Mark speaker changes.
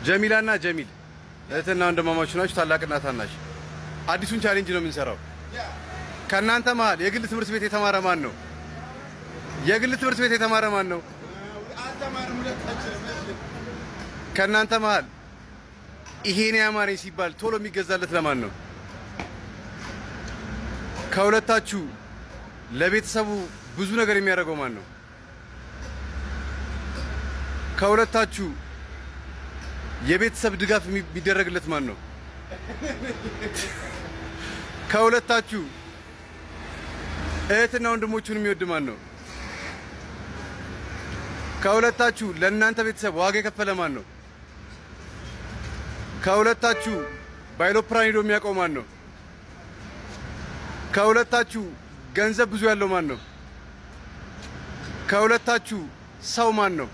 Speaker 1: ጀሚላና ጀሚል እህትና ወንድማማቾች ናችሁ፣ ታላቅና ታናሽ። አዲሱን ቻሌንጅ ነው የምንሰራው። ከእናንተ መሀል የግል ትምህርት ቤት የተማረ ማን ነው? የግል ትምህርት ቤት የተማረ ማን ነው? ከእናንተ መሀል ይሄን ያማረኝ ሲባል ቶሎ የሚገዛለት ለማን ነው? ከሁለታችሁ ለቤተሰቡ ብዙ ነገር የሚያደርገው ማን ነው? ከሁለታችሁ የቤተሰብ ድጋፍ የሚደረግለት ማን ነው? ከሁለታችሁ እህትና ወንድሞቹን የሚወድ ማን ነው? ከሁለታችሁ ለእናንተ ቤተሰብ ዋጋ የከፈለ ማን ነው? ከሁለታችሁ በአይሎፕራን ሄዶ የሚያውቀው ማን ነው? ከሁለታችሁ ገንዘብ ብዙ ያለው ማን ነው? ከሁለታችሁ ሰው ማን ነው?